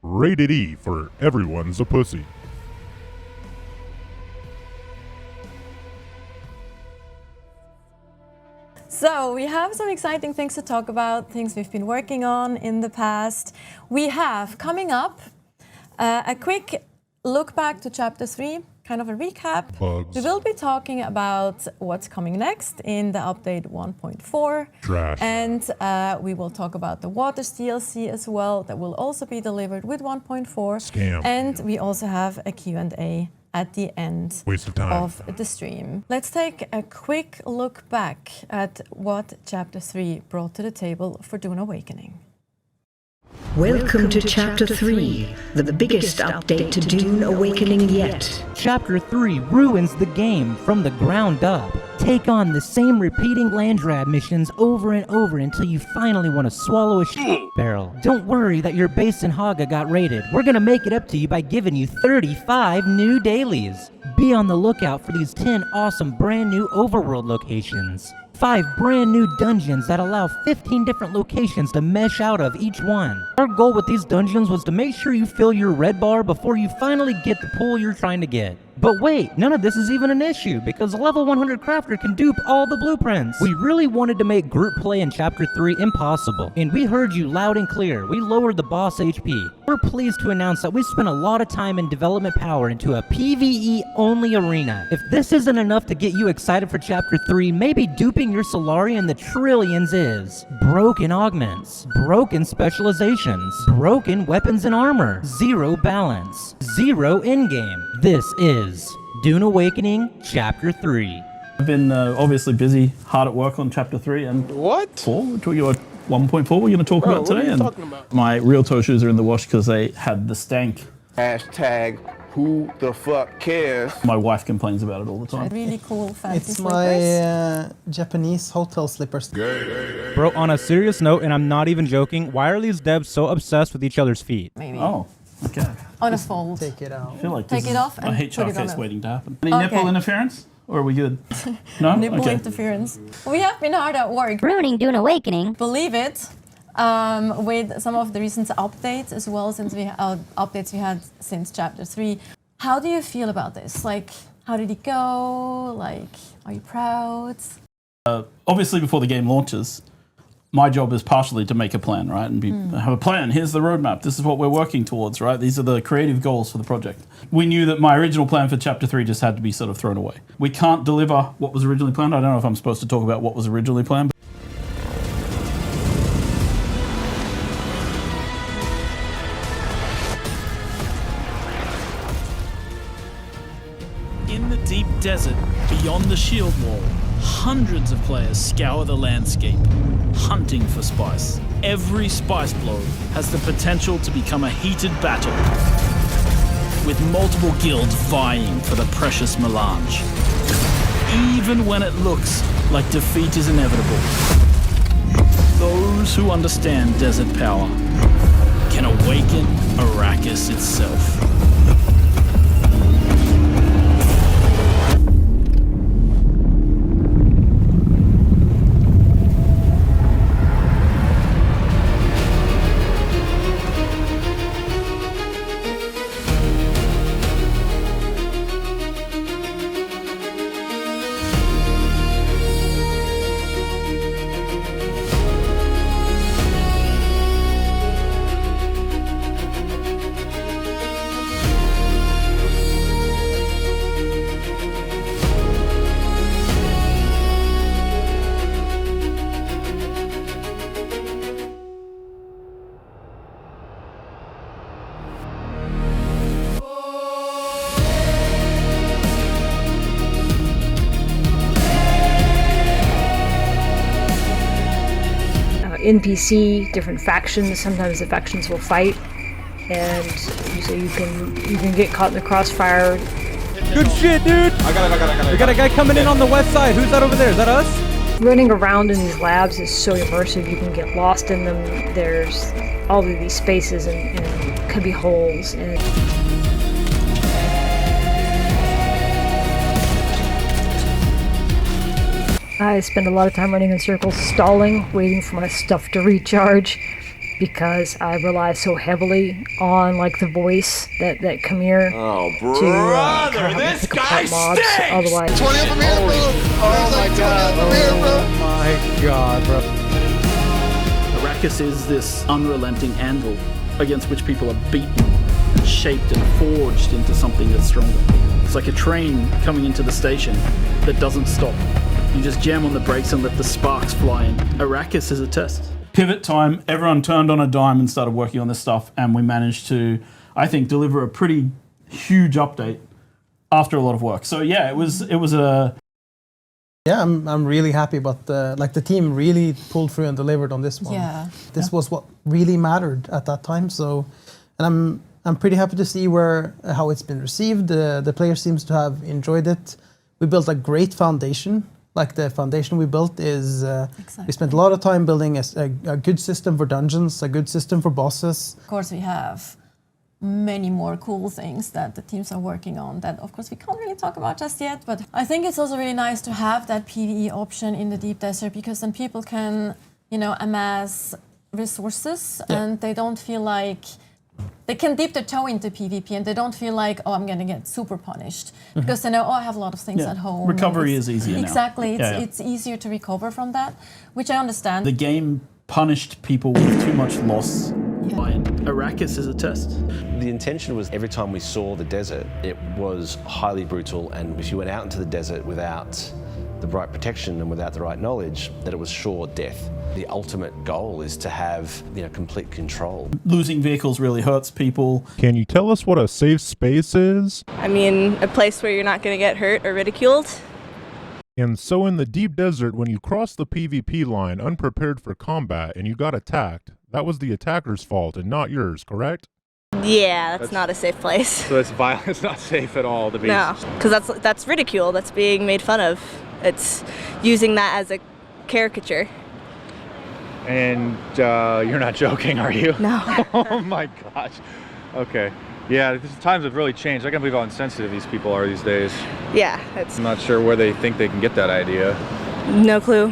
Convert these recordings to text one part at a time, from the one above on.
Rated E for everyone's a pussy. So we have some exciting things to talk about, things we've been working on in the past. We have coming up a quick look back to Chapter 3, kind of a recap. Bugs. We will be talking about what's coming next in the update 1.4. Trash. And we will talk about the Waters DLC as well, that will also be delivered with 1.4. Scam. And we also have a Q&A at the end Waste of time. of the stream. Let's take a quick look back at what Chapter 3 brought to the table for Dune Awakening. Welcome to Chapter 3, the biggest update to Dune Awakening yet. Chapter 3 ruins the game from the ground up. Take on the same repeating land grab missions over and over until you finally want to swallow a shit barrel. Don't worry that your base in Haga got raided. We're gonna make it up to you by giving you 35 new dailies. Be on the lookout for these 10 awesome brand new overworld locations. 5 brand new dungeons that allow 15 different locations to mesh out of each one. Our goal with these dungeons was to make sure you fill your red bar before you finally get the pool you're trying to get. But wait, none of this is even an issue because a level 100 crafter can dupe all the blueprints. We really wanted to make group play in Chapter 3 impossible, and we heard you loud and clear. We lowered the boss HP. We're pleased to announce that we spent a lot of time and development power into a PvE only arena. If this isn't enough to get you excited for Chapter 3, maybe duping your Solari in the trillions is. Broken augments, broken specializations, broken weapons and armor, zero balance, zero in-game. This is Dune Awakening Chapter 3. I've been obviously busy, hard at work on Chapter 3 and What? 4. We're talking about 1.4 we're going to talk Bro, about what today. are you And talking about? my real toe shoes are in the wash because they had the stank. Hashtag who the fuck cares? My wife complains about it all the time. Really cool fancy It's slippers. my Japanese hotel slippers. Bro, on a serious note, and I'm not even joking, why are these devs so obsessed with each other's feet? Maybe. Oh, okay. On a fold. Take it out. I feel like Take this it is off a and HR put it on case a- waiting to happen. Any Okay. nipple interference? Or are we good? No? Nipple Okay. interference. We have been hard at work. Ruining Dune Awakening. Believe it, with some of the recent updates as well, since we updates we had since Chapter 3. How do you feel about this? Like, how did it go? Like, are you proud? Obviously, before the game launches, my job is partially to make a plan, right? And have a plan. Here's the roadmap. This is what we're working towards, right? These are the creative goals for the project. We knew that my original plan for Chapter 3 just had to be sort of thrown away. We can't deliver what was originally planned. I don't know if I'm supposed to talk about what was originally planned. In the deep desert, beyond the shield wall, hundreds of players scour the landscape, hunting for spice. Every spice blow has the potential to become a heated battle, with multiple guilds vying for the precious melange. Even when it looks like defeat is inevitable, those who understand desert power can awaken Arrakis itself. NPC, different factions. Sometimes the factions will fight, and so you can get caught in the crossfire. Good shit, dude! We got a guy coming in on the west side. Who's that over there? Is that us? Running around in these labs is so immersive. You can get lost in them. There's all of these spaces and could be holes. And I spend a lot of time running in circles, stalling, waiting for my stuff to recharge. because I rely so heavily on like the voice that come here This guy mobs. stinks! Otherwise, 20 up from here, bro! Oh my god. Oh my god, bro. Arrakis is this unrelenting anvil against which people are beaten and shaped and forged into something that's stronger. It's like a train coming into the station that doesn't stop. You just jam on the brakes and let the sparks fly in. Arrakis is a test. Pivot time, everyone turned on a dime and started working on this stuff, and we managed to, I think, deliver a pretty huge update after a lot of work. So yeah, it was a... Yeah, I'm really happy, but the team really pulled through and delivered on this one. Yeah. This was what really mattered at that time. So, and I'm pretty happy to see how it's been received. The player seems to have enjoyed it. We built a great foundation. Like the foundation we built is, we spent a lot of time building a good system for dungeons, a good system for bosses. Of course, we have many more cool things that the teams are working on that, of course, we can't really talk about just yet. But I think it's also really nice to have that PvE option in the Deep Desert, because then people can, amass resources and they don't feel like they can dip their toe into PvP and they don't feel like, oh, I'm going to get super punished because they know, oh, I have a lot of things at home. Recovery is easier now. Exactly. It's easier to recover from that, which I understand. The game punished people with too much loss. Arrakis is a test. The intention was every time we saw the desert, it was highly brutal, and if you went out into the desert without the right protection and without the right knowledge, that it was sure death. The ultimate goal is to have complete control. Losing vehicles really hurts people. Can you tell us what a safe space is? I mean, a place where you're not going to get hurt or ridiculed. And so in the deep desert, when you crossed the PvP line unprepared for combat and you got attacked, that was the attacker's fault and not yours, correct? Yeah, that's not a safe place. So it's violent. It's not safe at all to be. No, because that's ridicule. That's being made fun of. It's using that as a caricature. And you're not joking, are you? No. Oh my gosh. Okay. Yeah, times have really changed. I can't believe how insensitive these people are these days. Yeah, I'm not sure where they think they can get that idea. No clue.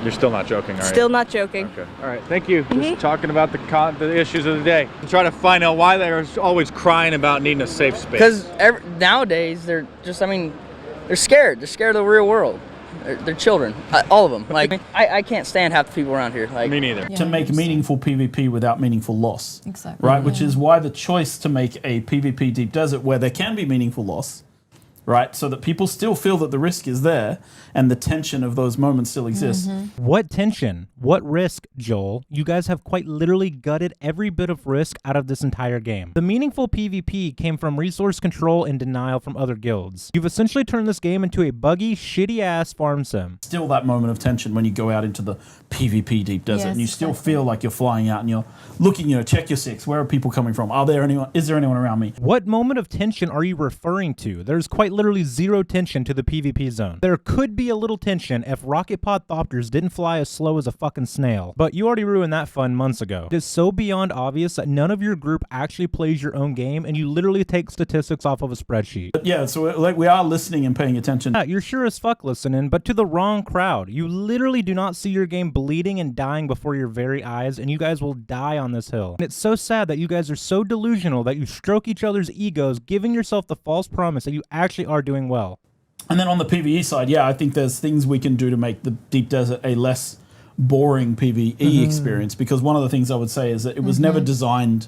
You're still not joking, are you? Still not joking. Okay. All right. Thank you. Just talking about the issues of the day. I'm trying to find out why they're always crying about needing a safe space. Because nowadays they're just, they're scared. They're scared of the real world. They're children, all of them. Like I can't stand half the people around here. Like me neither. To make meaningful PvP without meaningful loss. Exactly. Right, which is why the choice to make a PvP deep desert where there can be meaningful loss, right, so that people still feel that the risk is there and the tension of those moments still exists. What tension? What risk, Joel? You guys have quite literally gutted every bit of risk out of this entire game. The meaningful PvP came from resource control and denial from other guilds. You've essentially turned this game into a buggy, shitty-ass farm sim. Still that moment of tension when you go out into the PvP deep desert and you still feel like you're flying out and you're looking, check your six. Where are people coming from? Is there anyone around me? What moment of tension are you referring to? There's quite literally zero tension to the PvP zone. There could be a little tension if rocket pod thopters didn't fly as slow as a fucking snail, but you already ruined that fun months ago. It is so beyond obvious that none of your group actually plays your own game and you literally take statistics off of a spreadsheet. But yeah, so we are listening and paying attention. Yeah, you're sure as fuck listening, but to the wrong crowd. You literally do not see your game bleeding and dying before your very eyes, and you guys will die on this hill. And it's so sad that you guys are so delusional that you stroke each other's egos, giving yourself the false promise that you actually are doing well. And then on the PvE side, yeah, I think there's things we can do to make the Deep Desert a less boring PvE experience, because one of the things I would say is that it was never designed,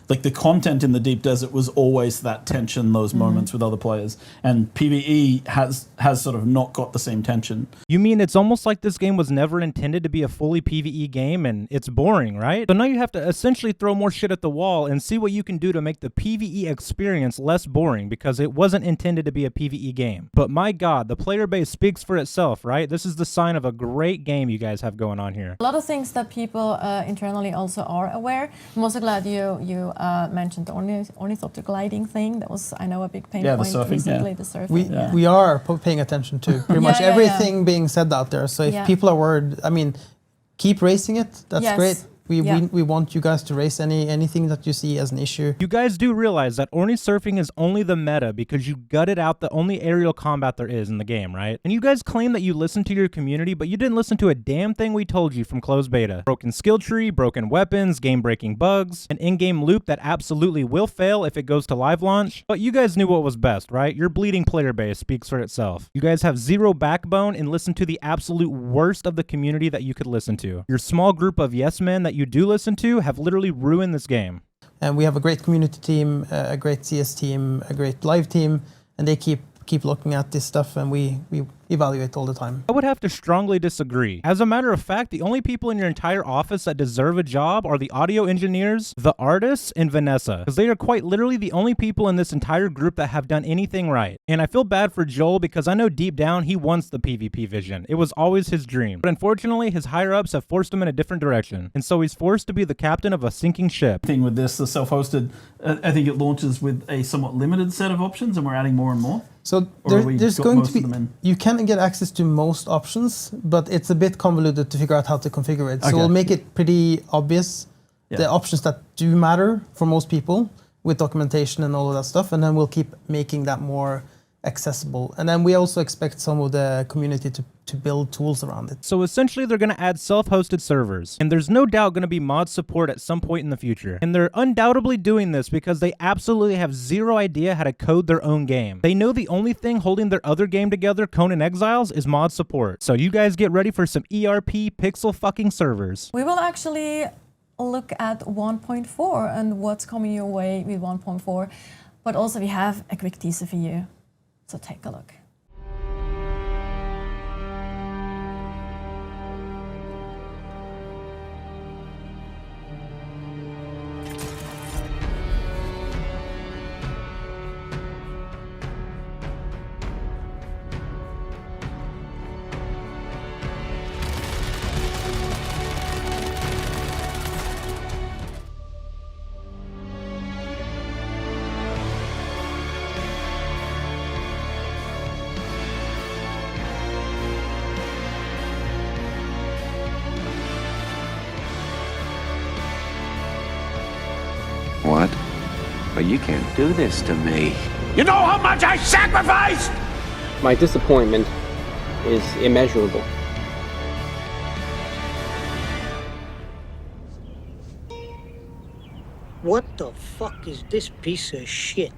like the content in the Deep Desert was always that tension, those moments with other players, and PvE has sort of not got the same tension. You mean it's almost like this game was never intended to be a fully PvE game and it's boring, right? So now you have to essentially throw more shit at the wall and see what you can do to make the PvE experience less boring, because it wasn't intended to be a PvE game. But my god, the player base speaks for itself, right? This is the sign of a great game you guys have going on here. A lot of things that people internally also are aware. I'm also glad you mentioned the ornithopter gliding thing. That was, I know, a big pain point recently, the surfing. We are paying attention to pretty much everything being said out there. So if people are worried, keep racing it. That's great. we want you guys to raise anything that you see as an issue. You guys do realize that Orny surfing is only the meta because you gutted out the only aerial combat there is in the game, right? And you guys claim that you listened to your community, but you didn't listen to a damn thing we told you from closed beta. Broken skill tree, broken weapons, game-breaking bugs, an in-game loop that absolutely will fail if it goes to live launch. But you guys knew what was best, right? Your bleeding player base speaks for itself. You guys have zero backbone and listen to the absolute worst of the community that you could listen to. Your small group of yes men that you do listen to have literally ruined this game. And we have a great community team, a great CS team, a great live team, and they keep looking at this stuff, and we evaluate all the time. I would have to strongly disagree. As a matter of fact, the only people in your entire office that deserve a job are the audio engineers, the artists, and Vanessa, because they are quite literally the only people in this entire group that have done anything right. And I feel bad for Joel because I know deep down he wants the PvP vision. It was always his dream. But unfortunately, his higher-ups have forced him in a different direction, and so he's forced to be the captain of a sinking ship. Thing with this, the self-hosted, I think it launches with a somewhat limited set of options, and we're adding more and more. So there's going to be, you can get access to most options, but it's a bit convoluted to figure out how to configure it. So Okay. we'll make it pretty obvious, Yeah. the options that do matter for most people with documentation and all of that stuff, and then we'll keep making that more accessible. And then we also expect some of the community to build tools around it. So essentially they're going to add self-hosted servers, and there's no doubt going to be mod support at some point in the future. And they're undoubtedly doing this because they absolutely have zero idea how to code their own game. They know the only thing holding their other game together, Conan Exiles, is mod support. So you guys get ready for some ERP pixel fucking servers. We will actually look at 1.4 and what's coming your way with 1.4, but also we have a quick teaser for you. So take a look. What? But you can't do this to me. You know how much I sacrificed? My disappointment is immeasurable. What the fuck is this piece of shit?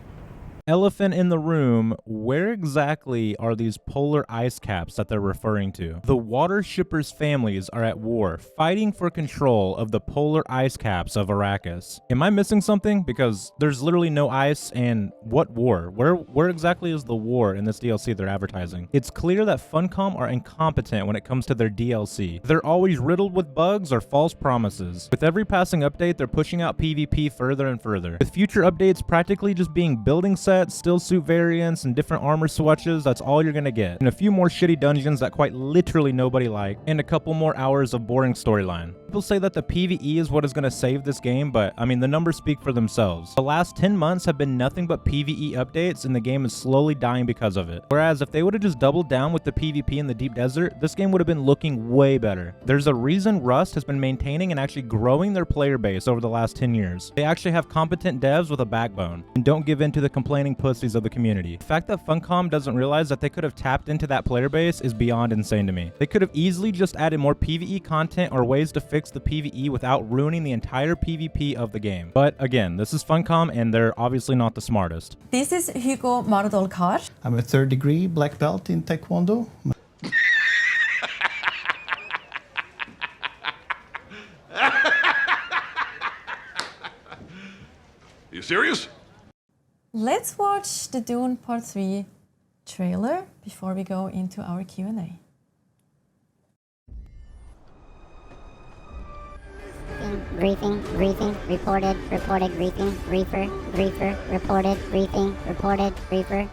Elephant in the room, where exactly are these polar ice caps that they're referring to? The water shippers' families are at war, fighting for control of the polar ice caps of Arrakis. Am I missing something? Because there's literally no ice, and what war? Where exactly is the war in this DLC they're advertising? It's clear that Funcom are incompetent when it comes to their DLC. They're always riddled with bugs or false promises. With every passing update, they're pushing out PvP further and further, with future updates practically just being building sets, still suit variants, and different armor swatches. That's all you're gonna get. And a few more shitty dungeons that quite literally nobody liked, and a couple more hours of boring storyline. People say that the PvE is what is gonna save this game, but I mean, the numbers speak for themselves. The last 10 months have been nothing but PvE updates, and the game is slowly dying because of it. Whereas if they would have just doubled down with the PvP in the deep desert, this game would have been looking way better. There's a reason Rust has been maintaining and actually growing their player base over the last 10 years. They actually have competent devs with a backbone, and don't give in to the complaining pussies of the community. The fact that Funcom doesn't realize that they could have tapped into that player base is beyond insane to me. They could have easily just added more PvE content or ways to fix the PvE without ruining the entire PvP of the game. But again, this is Funcom, and they're obviously not the smartest. This is Hugo Mardolkar. I'm a third degree black belt in Taekwondo. You serious? Let's watch the Dune Part 3 trailer before we go into our Q&A. Briefing, reported, briefing, briefer, reported, briefing, reported, briefer.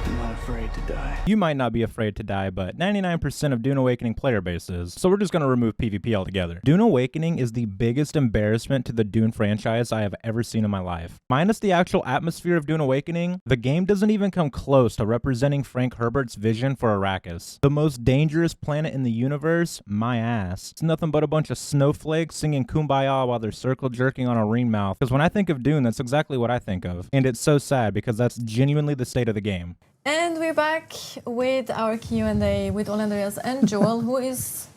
I'm not afraid. afraid to die. You might not be afraid to die, but 99% of Dune Awakening player base is, so we're just going to remove PvP altogether. Dune Awakening is the biggest embarrassment to the Dune franchise I have ever seen in my life. Minus the actual atmosphere of Dune Awakening, the game doesn't even come close to representing Frank Herbert's vision for Arrakis. The most dangerous planet in the universe? My ass. It's nothing but a bunch of snowflakes singing Kumbaya while they're circle jerking on a ring mouth. Because when I think of Dune, that's exactly what I think of. And it's so sad because that's genuinely the state of the game. And we're back with our Q&A with Ole Andreas and Joel, who is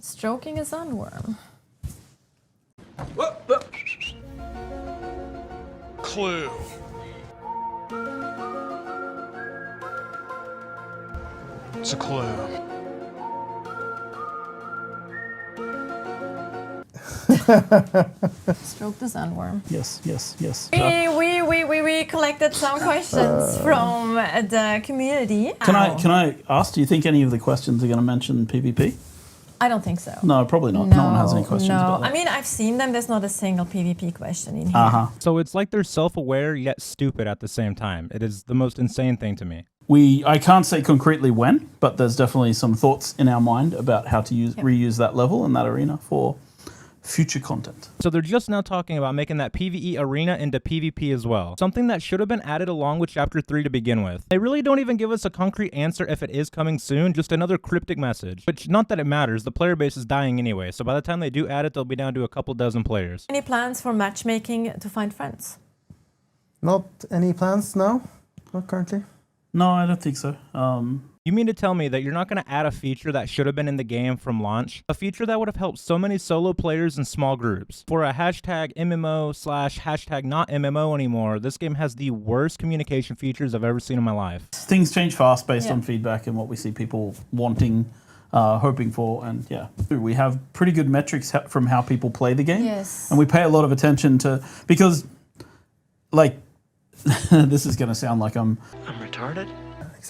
stroking a sandworm. Clue. It's a clue. Stroke the sandworm. Yes, yes, yes. We collected some questions from the community. Can I ask, do you think any of the questions are going to mention PvP? I don't think so. No, probably not. No one has any questions about that. I mean, I've seen them. There's not a single PvP question in here. So it's like they're self-aware yet stupid at the same time. It is the most insane thing to me. I can't say concretely when, but there's definitely some thoughts in our mind about how to reuse that level and that arena for future content. So they're just now talking about making that PvE arena into PvP as well. Something that should have been added along with Chapter 3 to begin with. They really don't even give us a concrete answer if it is coming soon, just another cryptic message. Which, not that it matters, the player base is dying anyway, so by the time they do add it, they'll be down to a couple dozen players. Any plans for matchmaking to find friends? Not any plans now, not currently. No, I don't think so. You mean to tell me that you're not going to add a feature that should have been in the game from launch? A feature that would have helped so many solo players in small groups. For a hashtag MMO / hashtag not MMO anymore, this game has the worst communication features I've ever seen in my life. Things change fast based on feedback and what we see people wanting, hoping for, and yeah. We have pretty good metrics from how people play the game. Yes. And we pay a lot of attention to, because, like, this is going to sound like I'm retarded.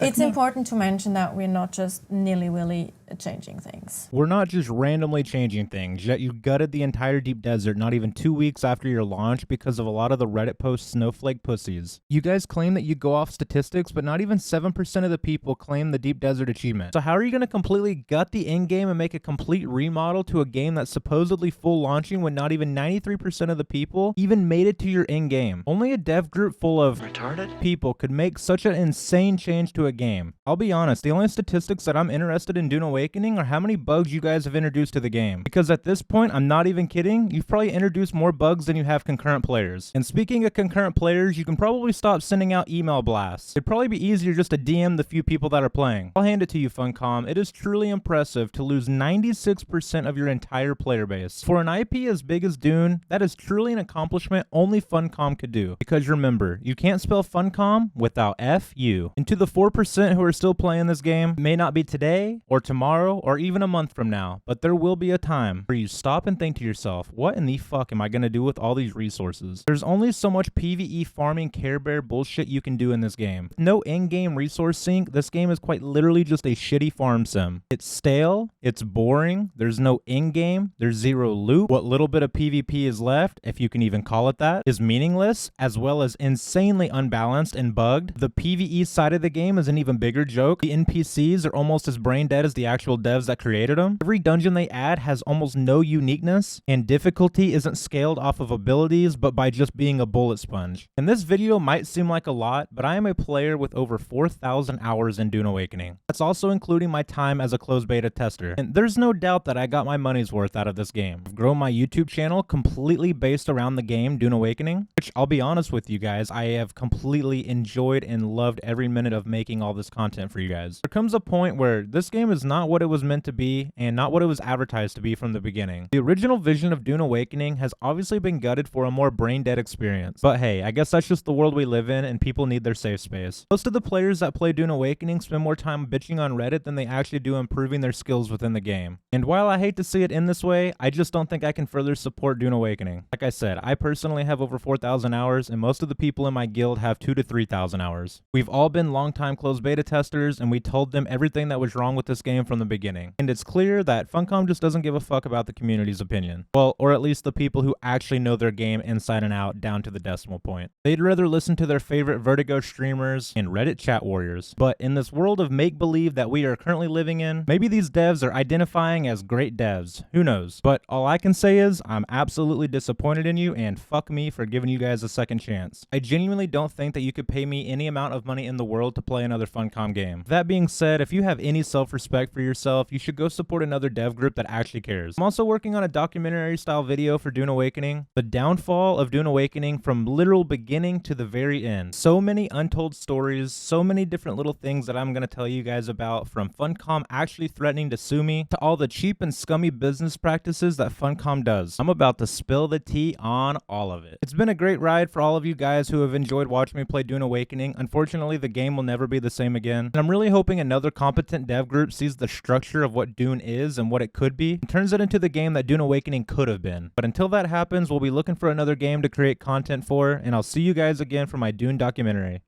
It's important to mention that we're not just nilly-willy changing things. We're not just randomly changing things, yet you gutted the entire deep desert not even 2 weeks after your launch because of a lot of the Reddit post snowflake pussies. You guys claim that you go off statistics, but not even 7% of the people claim the deep desert achievement. So how are you going to completely gut the in-game and make a complete remodel to a game that's supposedly full launching when not even 93% of the people even made it to your in-game? Only a dev group full of retarded people could make such an insane change to a game. I'll be honest, the only statistics that I'm interested in Dune Awakening are how many bugs you guys have introduced to the game. Because at this point, I'm not even kidding, you've probably introduced more bugs than you have concurrent players. And speaking of concurrent players, you can probably stop sending out email blasts. It'd probably be easier just to DM the few people that are playing. I'll hand it to you, Funcom. It is truly impressive to lose 96% of your entire player base. For an IP as big as Dune, that is truly an accomplishment only Funcom could do. Because remember, you can't spell Funcom without F-U. And to the 4% who are still playing this game, may not be today, or tomorrow, or even a month from now, but there will be a time where you stop and think to yourself, what in the fuck am I going to do with all these resources? There's only so much PvE farming Care Bear bullshit you can do in this game. No in-game resource sync, this game is quite literally just a shitty farm sim. It's stale, it's boring, there's no in-game, there's zero loot. What little bit of PvP is left, if you can even call it that, is meaningless, as well as insanely unbalanced and bugged. The PvE side of the game is an even bigger joke. The NPCs are almost as brain dead as the actual devs that created them. Every dungeon they add has almost no uniqueness, and difficulty isn't scaled off of abilities, but by just being a bullet sponge. And this video might seem like a lot, but I am a player with over 4,000 hours in Dune Awakening. That's also including my time as a closed beta tester. And there's no doubt that I got my money's worth out of this game. I've grown my YouTube channel completely based around the game Dune Awakening, which I'll be honest with you guys, I have completely enjoyed and loved every minute of making all this content for you guys. There comes a point where this game is not what it was meant to be and not what it was advertised to be from the beginning. The original vision of Dune Awakening has obviously been gutted for a more brain dead experience. But hey, I guess that's just the world we live in and people need their safe space. Most of the players that play Dune Awakening spend more time bitching on Reddit than they actually do improving their skills within the game. And while I hate to see it in this way, I just don't think I can further support Dune Awakening. Like I said, I personally have over 4,000 hours and most of the people in my guild have 2,000 to 3,000 hours. We've all been longtime closed beta testers and we told them everything that was wrong with this game from the beginning. And it's clear that Funcom just doesn't give a fuck about the community's opinion. Well, or at least the people who actually know their game inside and out down to the decimal point. They'd rather listen to their favorite Vertigo streamers and Reddit chat warriors. But in this world of make-believe that we are currently living in, maybe these devs are identifying as great devs. Who knows? But all I can say is I'm absolutely disappointed in you, and fuck me for giving you guys a second chance. I genuinely don't think that you could pay me any amount of money in the world to play another Funcom game. That being said, if you have any self-respect for yourself, you should go support another dev group that actually cares. I'm also working on a documentary style video for Dune Awakening, the downfall of Dune Awakening from literal beginning to the very end. So many untold stories, so many different little things that I'm going to tell you guys about, from Funcom actually threatening to sue me to all the cheap and scummy business practices that Funcom does. I'm about to spill the tea on all of it. It's been a great ride for all of you guys who have enjoyed watching me play Dune Awakening. Unfortunately, the game will never be the same again. And I'm really hoping another competent dev group sees the structure of what Dune is and what it could be, and turns it into the game that Dune Awakening could have been. But until that happens, we'll be looking for another game to create content for, and I'll see you guys again for my Dune documentary.